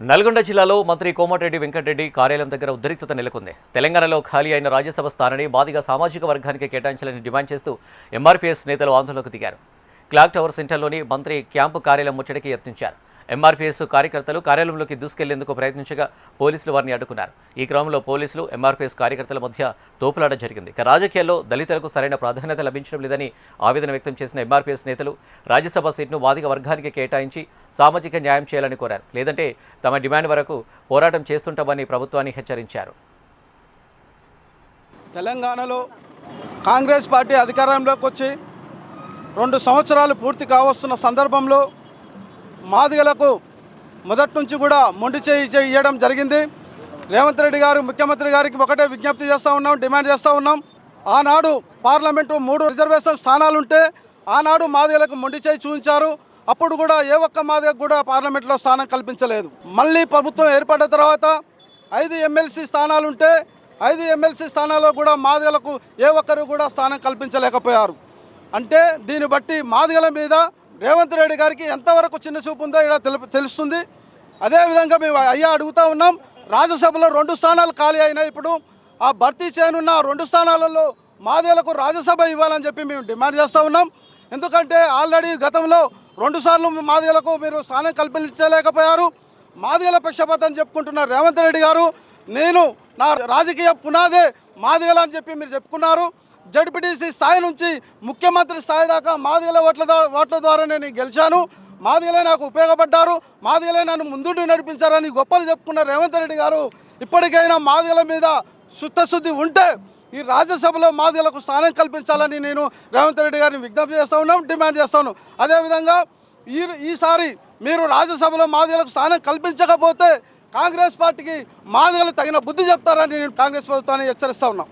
నల్గొండ జిల్లాలో మంత్రి కోమటిరెడ్డి వెంకటరెడ్డి కార్యాలయం దగ్గర ఉద్రిక్తత నెలకొంది. తెలంగాణలో ఖాళీ అయిన రాజ్యసభ స్థానాన్ని మాదిగ సామాజిక వర్గానికి కేటాయించాలని డిమాండ్ చేస్తూ ఎంఆర్పీఎస్ నేతలు ఆందోళనకు దిగారు. క్లాక్ టవర్ సెంటర్లోని మంత్రి క్యాంపు కార్యాలయం ముట్టడికి యత్నించారు. ఎంఆర్పీఎస్ కార్యకర్తలు కార్యాలయంలోకి దూసుకెళ్లేందుకు ప్రయత్నించగా పోలీసులు వారిని అడ్డుకున్నారు. ఈ క్రమంలో పోలీసులు ఎంఆర్పీఎస్ కార్యకర్తల మధ్య తోపులాట జరిగింది. రాజకీయాల్లో దళితులకు సరైన ప్రాధాన్యత లభించడం లేదని ఆవేదన వ్యక్తం చేసిన ఎంఆర్పీఎస్ నేతలు రాజ్యసభ సీట్ను మాదిగ వర్గానికి కేటాయించి సామాజిక న్యాయం చేయాలని కోరారు. లేదంటే తమ డిమాండ్ వరకు పోరాటం చేస్తుంటామని ప్రభుత్వాన్ని హెచ్చరించారు. తెలంగాణలో కాంగ్రెస్ పార్టీ అధికారంలోకి వచ్చి 2 సంవత్సరాలు పూర్తి కావస్తున్న సందర్భంలో మాదిగలకు మొదటి నుంచి కూడా మొండి చేయి ఇవ్వడం జరిగింది. రేవంత్ రెడ్డి గారు ముఖ్యమంత్రి గారికి ఒకటే విజ్ఞప్తి చేస్తూ ఉన్నాం, డిమాండ్ చేస్తూ ఉన్నాం. ఆనాడు పార్లమెంటు 3 రిజర్వేషన్ స్థానాలుంటే ఆనాడు మాదిగలకు మొండి చేయి చూపించారు. అప్పుడు కూడా ఏ ఒక్క మాదిగకు కూడా పార్లమెంట్లో స్థానం కల్పించలేదు. మళ్ళీ ప్రభుత్వం ఏర్పడిన తర్వాత 5 ఎమ్మెల్సీ స్థానాలుంటే 5 ఎమ్మెల్సీ స్థానాల్లో కూడా మాదిగలకు ఏ ఒక్కరు కూడా స్థానం కల్పించలేకపోయారు. అంటే దీన్ని బట్టి మాదిగల మీద రేవంత్ రెడ్డి గారికి ఎంతవరకు చిన్న చూపు ఉందో ఇక్కడ తెలుస్తుంది. అదేవిధంగా మేము అడుగుతూ ఉన్నాం, రాజ్యసభలో 2 స్థానాలు ఖాళీ అయినాయి. ఇప్పుడు ఆ భర్తీ చేయనున్న 2 స్థానాలలో మాదిగలకు రాజ్యసభ ఇవ్వాలని చెప్పి మేము డిమాండ్ చేస్తూ ఉన్నాం. ఎందుకంటే ఆల్రెడీ గతంలో 2 సార్లు మాదిగలకు మీరు స్థానం కల్పించలేకపోయారు. మాదిగల పక్షపాతం చెప్పుకుంటున్న రేవంత్ రెడ్డి గారు, నేను నా రాజకీయ పునాదే మాదిగల అని చెప్పి మీరు చెప్పుకున్నారు. జడ్పీటీసీ స్థాయి నుంచి ముఖ్యమంత్రి స్థాయి దాకా మాదిగల ఓట్ల ద్వారా నేను గెలిచాను. మాదిగలే నాకు ఉపయోగపడ్డారు, మాదిగలే నన్ను ముందుండి నడిపించారని గొప్పలు చెప్పుకున్న రేవంత్ రెడ్డి గారు ఇప్పటికైనా మాదిగల మీద శుద్ధశుద్ధి ఉంటే ఈ రాజ్యసభలో మాదిగలకు స్థానం కల్పించాలని నేను రేవంత్ రెడ్డి గారిని విజ్ఞప్తి చేస్తూ ఉన్నాం, డిమాండ్ చేస్తాను. అదేవిధంగా ఈసారి మీరు రాజ్యసభలో మాదిగలకు స్థానం కల్పించకపోతే కాంగ్రెస్ పార్టీకి మాదిగలు తగిన బుద్ధి చెప్తారని నేను కాంగ్రెస్ ప్రభుత్వాన్ని హెచ్చరిస్తూ ఉన్నాం.